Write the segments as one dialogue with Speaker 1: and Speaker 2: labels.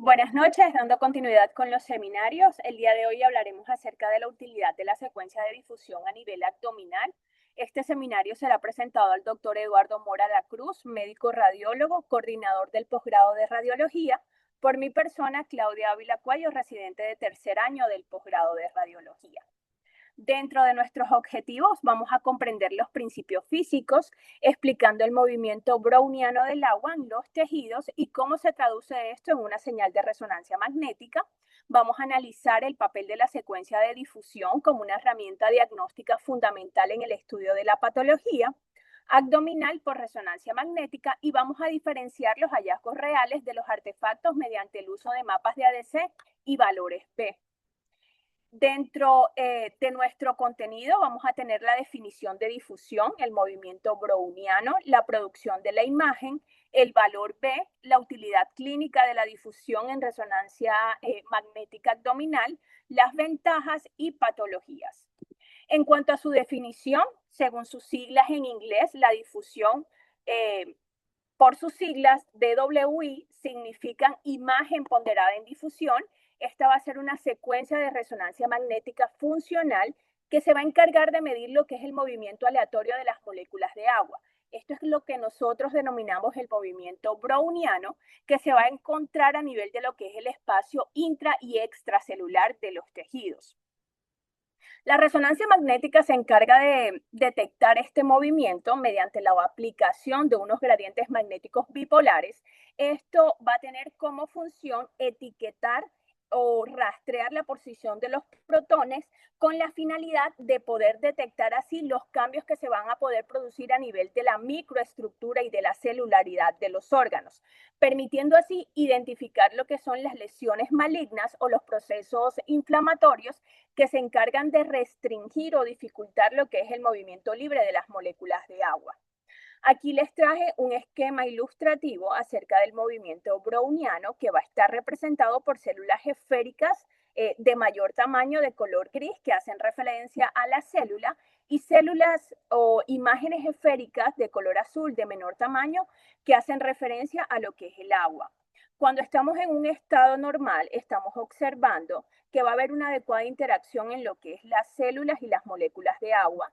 Speaker 1: Buenas noches, dando continuidad con los seminarios. El día de hoy hablaremos acerca de la utilidad de la secuencia de difusión a nivel abdominal. Este seminario será presentado al doctor Eduardo Mora La Cruz, médico radiólogo, coordinador del posgrado de radiología, por mi persona, Claudia Ávila Cuello, residente de tercer año del posgrado de radiología. Dentro de nuestros objetivos vamos a comprender los principios físicos, explicando el movimiento browniano del agua en los tejidos y cómo se traduce esto en una señal de resonancia magnética. Vamos a analizar el papel de la secuencia de difusión como una herramienta diagnóstica fundamental en el estudio de la patología abdominal por resonancia magnética y vamos a diferenciar los hallazgos reales de los artefactos mediante el uso de mapas de ADC y valores P. Dentro de nuestro contenido vamos a tener la definición de difusión, el movimiento browniano, la producción de la imagen, el valor B, la utilidad clínica de la difusión en resonancia magnética abdominal, las ventajas y patologías. En cuanto a su definición, según sus siglas en inglés, la difusión por sus siglas, DWI significan imagen ponderada en difusión. Esta va a ser una secuencia de resonancia magnética funcional que se va a encargar de medir lo que es el movimiento aleatorio de las moléculas de agua. Esto es lo que nosotros denominamos el movimiento browniano, que se va a encontrar a nivel de lo que es el espacio intra y extracelular de los tejidos. La resonancia magnética se encarga de detectar este movimiento mediante la aplicación de unos gradientes magnéticos bipolares. Esto va a tener como función etiquetar o rastrear la posición de los protones con la finalidad de poder detectar así los cambios que se van a poder producir a nivel de la microestructura y de la celularidad de los órganos, permitiendo así identificar lo que son las lesiones malignas o los procesos inflamatorios que se encargan de restringir o dificultar lo que es el movimiento libre de las moléculas de agua. Aquí les traje un esquema ilustrativo acerca del movimiento browniano que va a estar representado por células esféricas de mayor tamaño de color gris que hacen referencia a la célula y células o imágenes esféricas de color azul de menor tamaño que hacen referencia a lo que es el agua. Cuando estamos en un estado normal, estamos observando que va a haber una adecuada interacción en lo que es las células y las moléculas de agua,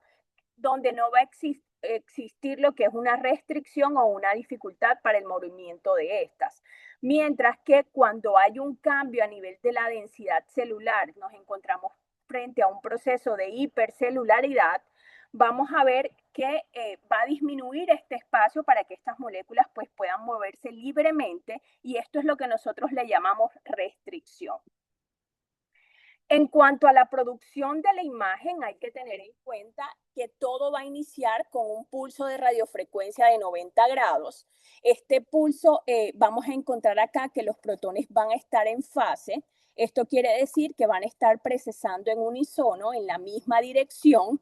Speaker 1: donde no va a existir lo que es una restricción o una dificultad para el movimiento de estas. Mientras que cuando hay un cambio a nivel de la densidad celular, nos encontramos frente a un proceso de hipercelularidad, vamos a ver que va a disminuir este espacio para que estas moléculas pues, puedan moverse libremente y esto es lo que nosotros le llamamos restricción. En cuanto a la producción de la imagen, hay que tener en cuenta que todo va a iniciar con un pulso de radiofrecuencia de 90 grados. Este pulso, vamos a encontrar acá que los protones van a estar en fase. Esto quiere decir que van a estar precesando en unísono, en la misma dirección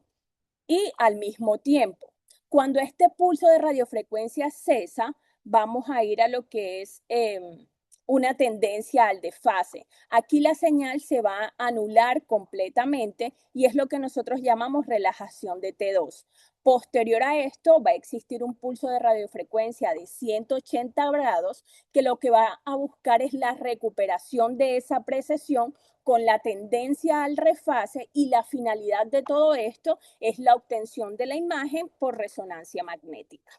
Speaker 1: y al mismo tiempo. Cuando este pulso de radiofrecuencia cesa, vamos a ir a lo que es una tendencia al desfase. Aquí la señal se va a anular completamente y es lo que nosotros llamamos relajación de T2. Posterior a esto va a existir un pulso de radiofrecuencia de 180 grados que lo que va a buscar es la recuperación de esa precesión con la tendencia al refase y la finalidad de todo esto es la obtención de la imagen por resonancia magnética.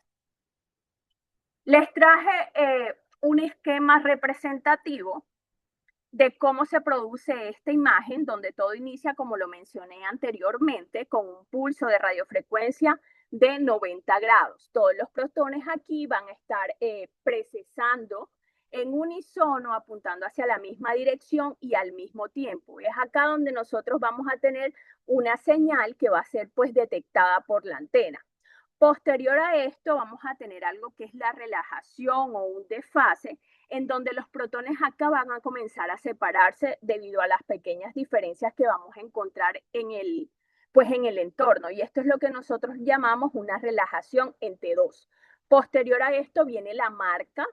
Speaker 1: Les traje un esquema representativo de cómo se produce esta imagen, donde todo inicia, como lo mencioné anteriormente, con un pulso de radiofrecuencia de 90 grados. Todos los protones aquí van a estar precesando en unísono, apuntando hacia la misma dirección y al mismo tiempo. Es acá donde nosotros vamos a tener una señal que va a ser pues detectada por la antena. Posterior a esto vamos a tener algo que es la relajación o un desfase, en donde los protones acá van a comenzar a separarse debido a las pequeñas diferencias que vamos a encontrar en el entorno. Y esto es lo que nosotros llamamos una relajación en T2. Posterior a esto viene la marca,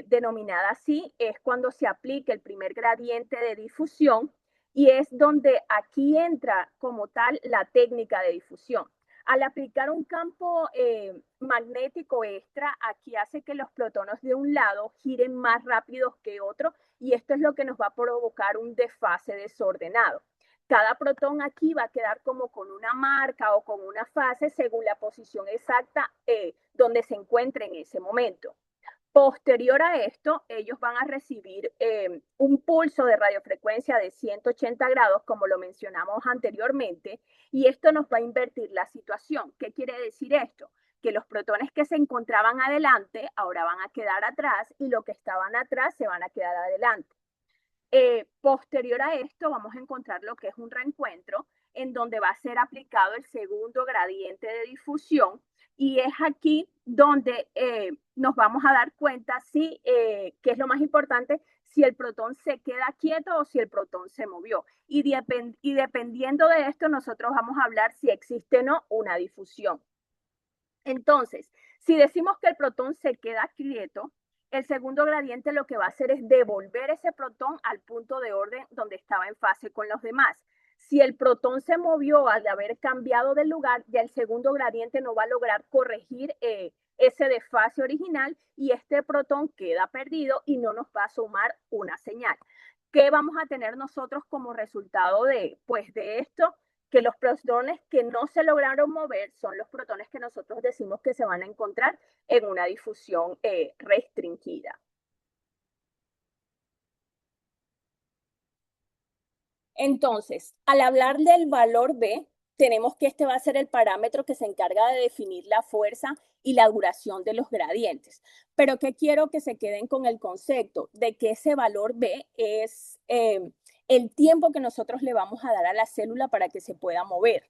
Speaker 1: denominada así, es cuando se aplica el primer gradiente de difusión y es donde aquí entra como tal la técnica de difusión. Al aplicar un campo magnético extra, aquí hace que los protones de un lado giren más rápidos que otro y esto es lo que nos va a provocar un desfase desordenado. Cada protón aquí va a quedar como con una marca o con una fase según la posición exacta donde se encuentre en ese momento. Posterior a esto, ellos van a recibir un pulso de radiofrecuencia de 180 grados, como lo mencionamos anteriormente, y esto nos va a invertir la situación. ¿Qué quiere decir esto? Que los protones que se encontraban adelante ahora van a quedar atrás y los que estaban atrás se van a quedar adelante. Posterior a esto vamos a encontrar lo que es un reencuentro en donde va a ser aplicado el segundo gradiente de difusión y es aquí donde nos vamos a dar cuenta si, que es lo más importante, si el protón se queda quieto o si el protón se movió. Y dependiendo de esto nosotros vamos a hablar si existe o no una difusión. Entonces, si decimos que el protón se queda quieto, el segundo gradiente lo que va a hacer es devolver ese protón al punto de orden donde estaba en fase con los demás. Si el protón se movió al haber cambiado de lugar, ya el segundo gradiente no va a lograr corregir ese desfase original y este protón queda perdido y no nos va a sumar una señal. ¿Qué vamos a tener nosotros como resultado de esto? Que los protones que no se lograron mover son los protones que nosotros decimos que se van a encontrar en una difusión restringida. Entonces, al hablar del valor B, tenemos que este va a ser el parámetro que se encarga de definir la fuerza y la duración de los gradientes. Pero que quiero que se queden con el concepto de que ese valor B es el tiempo que nosotros le vamos a dar a la célula para que se pueda mover.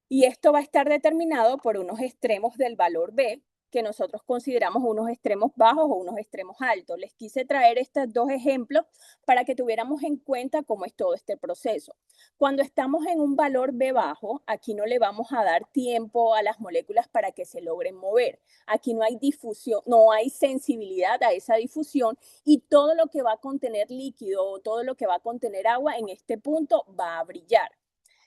Speaker 1: Y esto va a estar determinado por unos extremos del valor B, que nosotros consideramos unos extremos bajos o unos extremos altos. Les quise traer estos dos ejemplos para que tuviéramos en cuenta cómo es todo este proceso. Cuando estamos en un valor B bajo, aquí no le vamos a dar tiempo a las moléculas para que se logren mover. Aquí no hay difusión, no hay sensibilidad a esa difusión y todo lo que va a contener líquido o todo lo que va a contener agua en este punto va a brillar.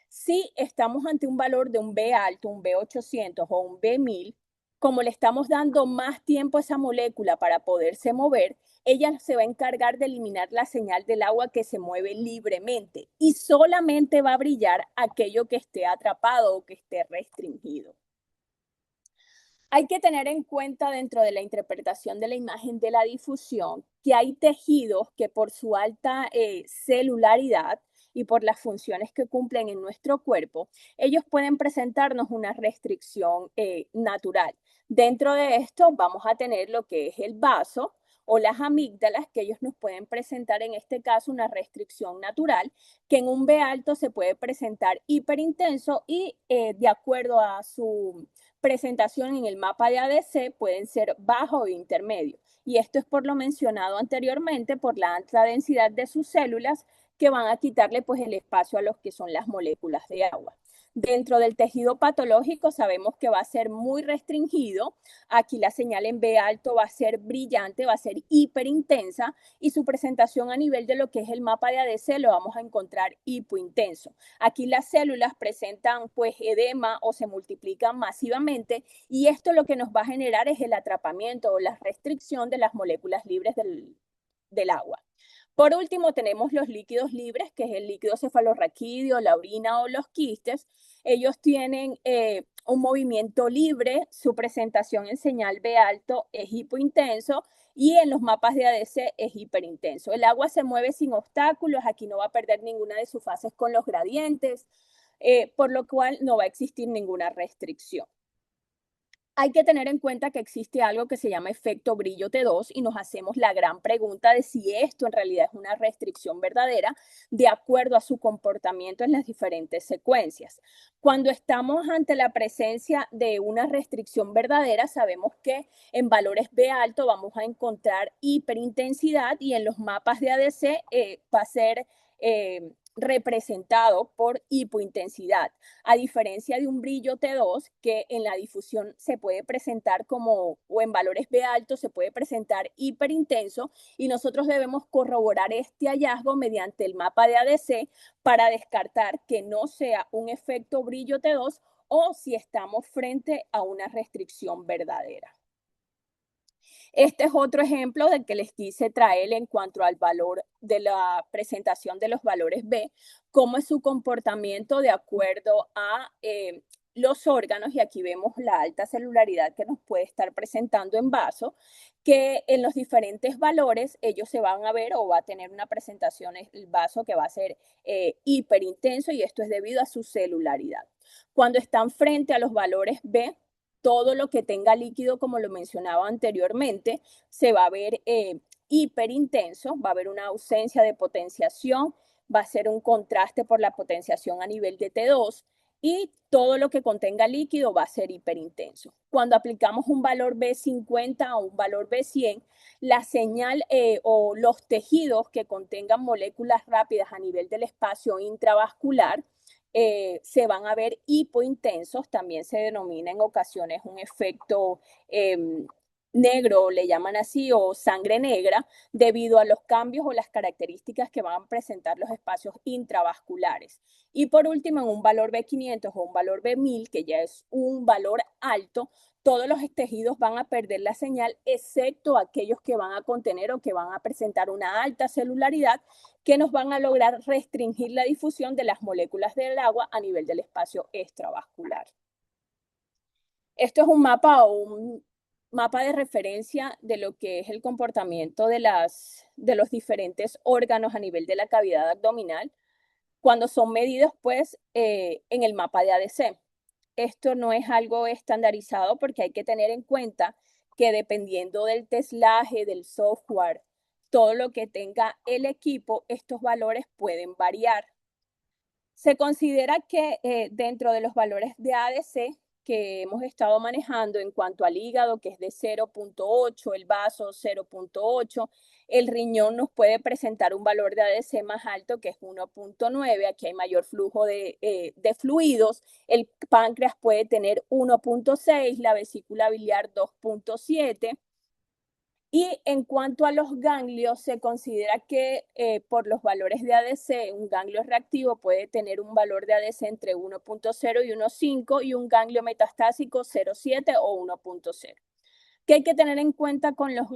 Speaker 1: Si estamos ante un valor de un B alto, un B800 o un B1000, como le estamos dando más tiempo a esa molécula para poderse mover, ella se va a encargar de eliminar la señal del agua que se mueve libremente y solamente va a brillar aquello que esté atrapado o que esté restringido. Hay que tener en cuenta dentro de la interpretación de la imagen de la difusión que hay tejidos que por su alta celularidad y por las funciones que cumplen en nuestro cuerpo, ellos pueden presentarnos una restricción natural. Dentro de esto vamos a tener lo que es el vaso o las amígdalas, que ellos nos pueden presentar en este caso una restricción natural, que en un B alto se puede presentar hiperintenso y de acuerdo a su presentación en el mapa de ADC pueden ser bajo o intermedio. Y esto es por lo mencionado anteriormente, por la alta densidad de sus células que van a quitarle pues el espacio a los que son las moléculas de agua. Dentro del tejido patológico sabemos que va a ser muy restringido. Aquí la señal en B alto va a ser brillante, va a ser hiperintensa y su presentación a nivel de lo que es el mapa de ADC lo vamos a encontrar hipointenso. Aquí las células presentan pues edema o se multiplican masivamente y esto lo que nos va a generar es el atrapamiento o la restricción de las moléculas libres del agua. Por último, tenemos los líquidos libres, que es el líquido cefalorraquídeo, la orina o los quistes. Ellos tienen un movimiento libre, su presentación en señal B alto es hipointenso y en los mapas de ADC es hiperintenso. El agua se mueve sin obstáculos, aquí no va a perder ninguna de sus fases con los gradientes, por lo cual no va a existir ninguna restricción. Hay que tener en cuenta que existe algo que se llama efecto brillo T2 y nos hacemos la gran pregunta de si esto en realidad es una restricción verdadera de acuerdo a su comportamiento en las diferentes secuencias. Cuando estamos ante la presencia de una restricción verdadera, sabemos que en valores B alto vamos a encontrar hiperintensidad y en los mapas de ADC va a ser representado por hipointensidad, a diferencia de un brillo T2 que en la difusión se puede presentar como, o en valores B altos se puede presentar hiperintenso y nosotros debemos corroborar este hallazgo mediante el mapa de ADC para descartar que no sea un efecto brillo T2 o si estamos frente a una restricción verdadera. Este es otro ejemplo del que les quise traer en cuanto al valor de la presentación de los valores B, cómo es su comportamiento de acuerdo a los órganos, y aquí vemos la alta celularidad que nos puede estar presentando en vaso, que en los diferentes valores ellos se van a ver o va a tener una presentación el vaso que va a ser hiperintenso, y esto es debido a su celularidad. Cuando están frente a los valores B, todo lo que tenga líquido, como lo mencionaba anteriormente, se va a ver hiperintenso, va a haber una ausencia de potenciación, va a ser un contraste por la potenciación a nivel de T2, y todo lo que contenga líquido va a ser hiperintenso. Cuando aplicamos un valor B50 o un valor B100, la señal o los tejidos que contengan moléculas rápidas a nivel del espacio intravascular se van a ver hipointensos. También se denomina en ocasiones un efecto negro, le llaman así, o sangre negra, debido a los cambios o las características que van a presentar los espacios intravasculares. Y por último, en un valor B500 o un valor B1000, que ya es un valor alto, todos los tejidos van a perder la señal, excepto aquellos que van a contener o que van a presentar una alta celularidad, que nos van a lograr restringir la difusión de las moléculas del agua a nivel del espacio extravascular. Esto es un mapa de referencia de lo que es el comportamiento de los diferentes órganos a nivel de la cavidad abdominal cuando son medidos pues en el mapa de ADC. Esto no es algo estandarizado porque hay que tener en cuenta que dependiendo del teslaje, del software, todo lo que tenga el equipo, estos valores pueden variar. Se considera que dentro de los valores de ADC que hemos estado manejando en cuanto al hígado, que es de 0.8, el vaso 0.8, el riñón nos puede presentar un valor de ADC más alto, que es 1.9, aquí hay mayor flujo de fluidos, el páncreas puede tener 1.6, la vesícula biliar 2.7, y en cuanto a los ganglios, se considera que por los valores de ADC, un ganglio reactivo puede tener un valor de ADC entre 1.0 y 1.5 y un ganglio metastásico 0.7 o 1.0. ¿Qué hay que tener en cuenta con los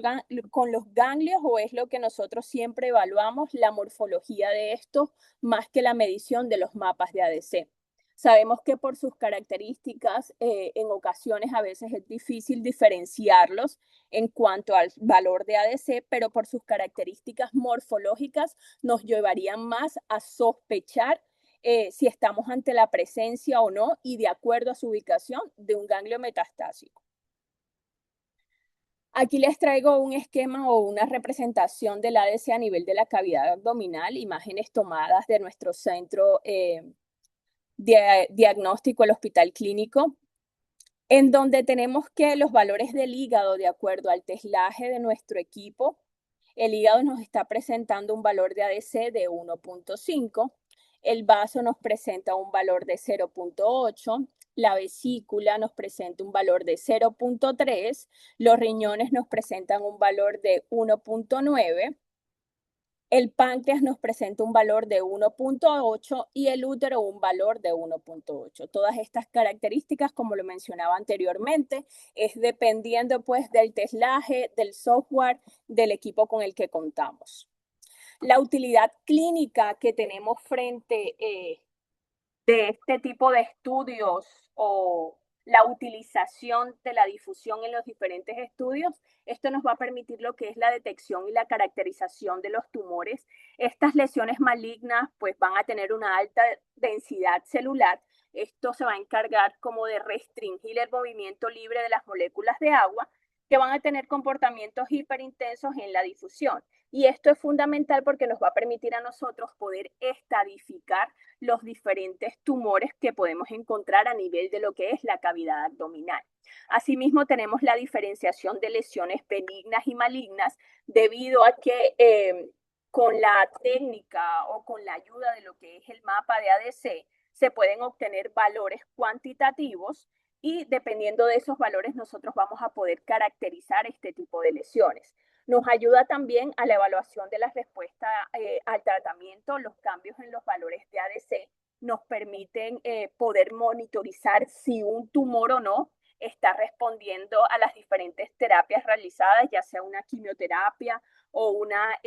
Speaker 1: ganglios, o es lo que nosotros siempre evaluamos, la morfología de estos, más que la medición de los mapas de ADC? Sabemos que por sus características, en ocasiones a veces es difícil diferenciarlos en cuanto al valor de ADC, pero por sus características morfológicas nos llevarían más a sospechar si estamos ante la presencia o no, y de acuerdo a su ubicación, de un ganglio metastásico. Aquí les traigo un esquema o una representación del ADC a nivel de la cavidad abdominal, imágenes tomadas de nuestro centro diagnóstico, el Hospital Clínico, en donde tenemos que los valores del hígado, de acuerdo al teslaje de nuestro equipo, el hígado nos está presentando un valor de ADC de 1.5, el vaso nos presenta un valor de 0.8, la vesícula nos presenta un valor de 0.3, los riñones nos presentan un valor de 1.9, el páncreas nos presenta un valor de 1.8 y el útero un valor de 1.8. Todas estas características, como lo mencionaba anteriormente, es dependiendo pues del teslaje, del software, del equipo con el que contamos. La utilidad clínica que tenemos frente de este tipo de estudios, o la utilización de la difusión en los diferentes estudios, esto nos va a permitir lo que es la detección y la caracterización de los tumores. Estas lesiones malignas pues van a tener una alta densidad celular. Esto se va a encargar como de restringir el movimiento libre de las moléculas de agua, que van a tener comportamientos hiperintensos en la difusión. Y esto es fundamental porque nos va a permitir a nosotros poder estadificar los diferentes tumores que podemos encontrar a nivel de lo que es la cavidad abdominal. Asimismo, tenemos la diferenciación de lesiones benignas y malignas, debido a que con la técnica o con la ayuda de lo que es el mapa de ADC, se pueden obtener valores cuantitativos, y dependiendo de esos valores nosotros vamos a poder caracterizar este tipo de lesiones. Nos ayuda también a la evaluación de la respuesta al tratamiento, los cambios en los valores de ADC nos permiten poder monitorizar si un tumor o no está respondiendo a las diferentes terapias realizadas, ya sea una quimioterapia o una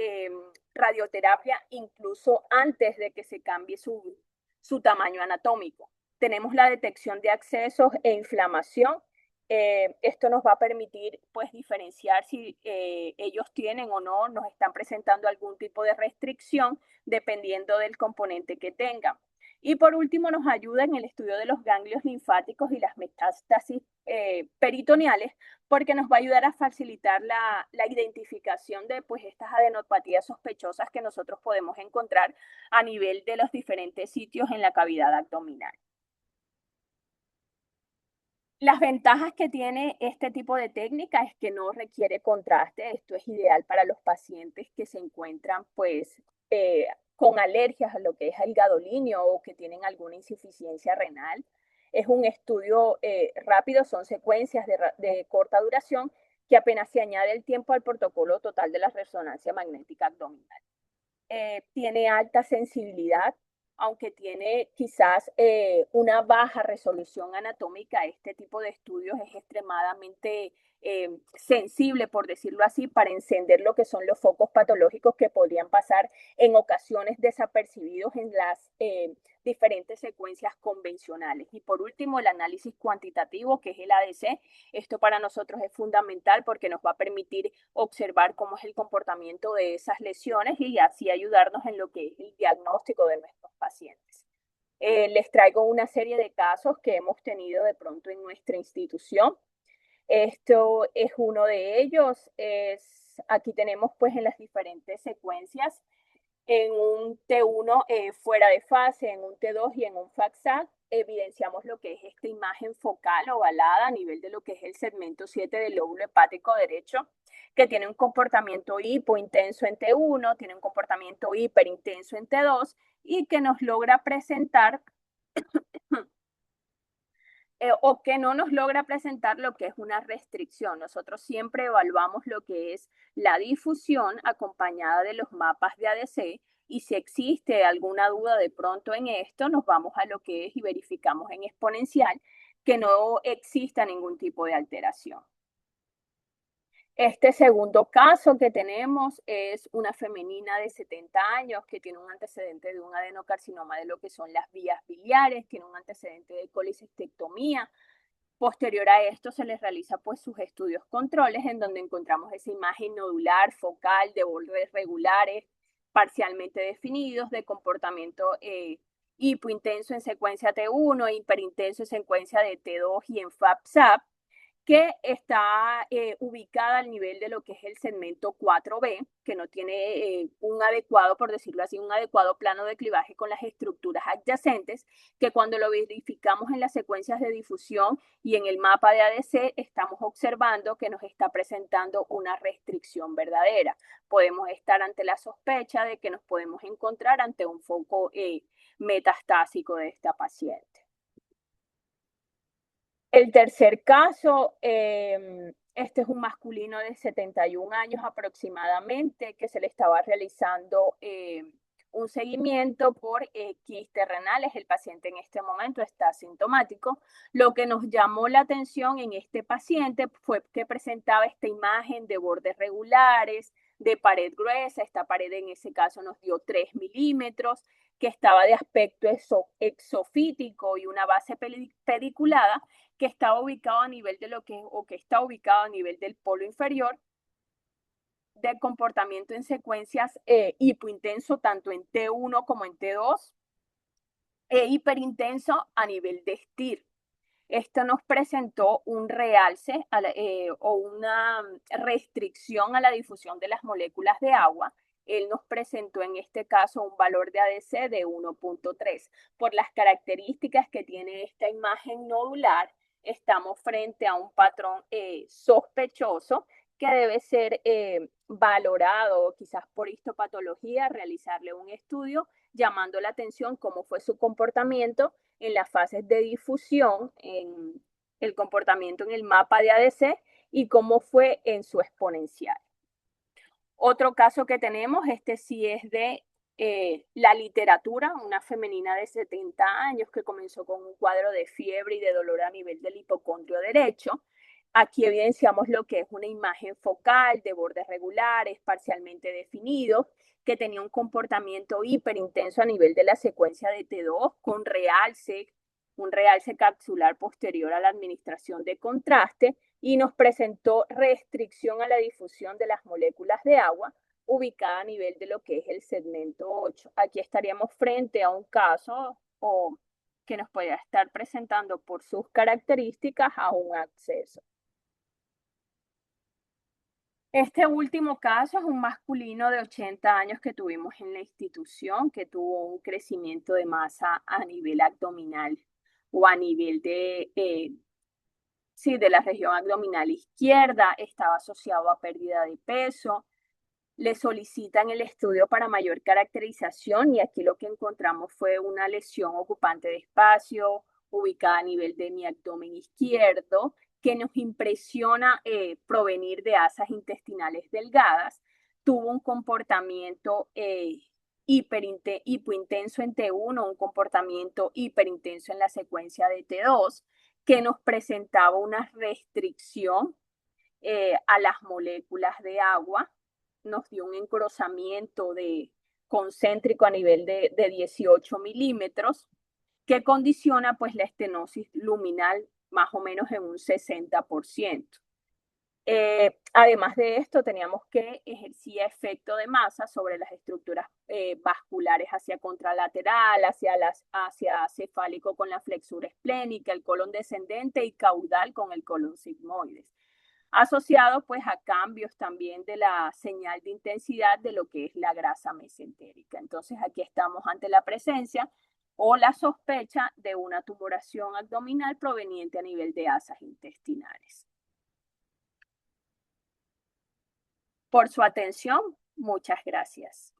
Speaker 1: radioterapia, incluso antes de que se cambie su tamaño anatómico. Tenemos la detección de accesos e inflamación. Esto nos va a permitir pues diferenciar si ellos tienen o no, nos están presentando algún tipo de restricción dependiendo del componente que tengan. Y por último, nos ayuda en el estudio de los ganglios linfáticos y las metástasis peritoneales, porque nos va a ayudar a facilitar la identificación de pues, estas adenopatías sospechosas que nosotros podemos encontrar a nivel de los diferentes sitios en la cavidad abdominal. Las ventajas que tiene este tipo de técnica es que no requiere contraste. Esto es ideal para los pacientes que se encuentran pues con alergias a lo que es el gadolínio o que tienen alguna insuficiencia renal. Es un estudio rápido, son secuencias de corta duración que apenas se añade el tiempo al protocolo total de la resonancia magnética abdominal. Tiene alta sensibilidad, aunque tiene quizás una baja resolución anatómica. Este tipo de estudios es extremadamente sensible, por decirlo así, para encender lo que son los focos patológicos que podrían pasar en ocasiones desapercibidos en las diferentes secuencias convencionales. Y por último, el análisis cuantitativo, que es el ADC. Esto para nosotros es fundamental porque nos va a permitir observar cómo es el comportamiento de esas lesiones y así ayudarnos en lo que es el diagnóstico de nuestros pacientes. Les traigo una serie de casos que hemos tenido de pronto en nuestra institución. Esto es uno de ellos. Aquí tenemos pues en las diferentes secuencias en un T1 fuera de fase, en un T2 y en un FACSAT, evidenciamos lo que es esta imagen focal ovalada a nivel de lo que es el segmento 7 del lóbulo hepático derecho, que tiene un comportamiento hipointenso en T1, tiene un comportamiento hiperintenso en T2 y que nos logra presentar o que no nos logra presentar lo que es una restricción. Nosotros siempre evaluamos lo que es la difusión acompañada de los mapas de ADC y si existe alguna duda de pronto en esto, nos vamos a lo que es y verificamos en exponencial que no exista ningún tipo de alteración. Este segundo caso que tenemos es una femenina de 70 años que tiene un antecedente de un adenocarcinoma de lo que son las vías biliares, tiene un antecedente de colecistectomía. Posterior a esto se les realiza pues sus estudios controles en donde encontramos esa imagen nodular, focal, de bordes regulares, parcialmente definidos, de comportamiento hipointenso en secuencia T1, hiperintenso en secuencia de T2 y en FAP-SAP, que está ubicada al nivel de lo que es el segmento 4B, que no tiene un adecuado, por decirlo así, un adecuado plano de clivaje con las estructuras adyacentes, que cuando lo verificamos en las secuencias de difusión y en el mapa de ADC, estamos observando que nos está presentando una restricción verdadera. Podemos estar ante la sospecha de que nos podemos encontrar ante un foco metastásico de esta paciente. El tercer caso, este es un masculino de 71 años aproximadamente que se le estaba realizando un seguimiento por quistes renales. El paciente en este momento está asintomático. Lo que nos llamó la atención en este paciente fue que presentaba esta imagen de bordes regulares, de pared gruesa. Esta pared en ese caso nos dio 3 milímetros, que estaba de aspecto exofítico y una base pediculada que estaba ubicado a nivel de lo que, o que está ubicado a nivel del polo inferior, de comportamiento en secuencias hipointenso tanto en T1 como en T2, e hiperintenso a nivel de STIR. Esto nos presentó un realce o una restricción a la difusión de las moléculas de agua. Él nos presentó en este caso un valor de ADC de 1.3. Por las características que tiene esta imagen nodular, estamos frente a un patrón sospechoso que debe ser valorado quizás por histopatología, realizarle un estudio llamando la atención cómo fue su comportamiento en las fases de difusión, en el comportamiento en el mapa de ADC y cómo fue en su exponencial. Otro caso que tenemos, este sí es de La literatura, una femenina de 70 años que comenzó con un cuadro de fiebre y de dolor a nivel del hipocondrio derecho. Aquí evidenciamos lo que es una imagen focal de bordes regulares, parcialmente definidos, que tenía un comportamiento hiperintenso a nivel de la secuencia de T2 con un realce capsular posterior a la administración de contraste y nos presentó restricción a la difusión de las moléculas de agua ubicada a nivel de lo que es el segmento 8. Aquí estaríamos frente a un caso o que nos podría estar presentando por sus características a un acceso. Este último caso es un masculino de 80 años que tuvimos en la institución, que tuvo un crecimiento de masa a nivel abdominal o a nivel de la región abdominal izquierda, estaba asociado a pérdida de peso. Le solicitan el estudio para mayor caracterización y aquí lo que encontramos fue una lesión ocupante de espacio ubicada a nivel de mi abdomen izquierdo que nos impresiona provenir de asas intestinales delgadas. Tuvo un comportamiento hipointenso en T1, un comportamiento hiperintenso en la secuencia de T2 que nos presentaba una restricción a las moléculas de agua, nos dio un engrosamiento concéntrico a nivel de 18 milímetros, que condiciona pues la estenosis luminal más o menos en un 60%. Además de esto, teníamos que ejercía efecto de masa sobre las estructuras vasculares hacia contralateral, hacia cefálico con la flexura esplénica, el colon descendente y caudal con el colon sigmoides, asociado pues a cambios también de la señal de intensidad de lo que es la grasa mesentérica. Entonces aquí estamos ante la presencia o la sospecha de una tumoración abdominal proveniente a nivel de asas intestinales. Por su atención, muchas gracias.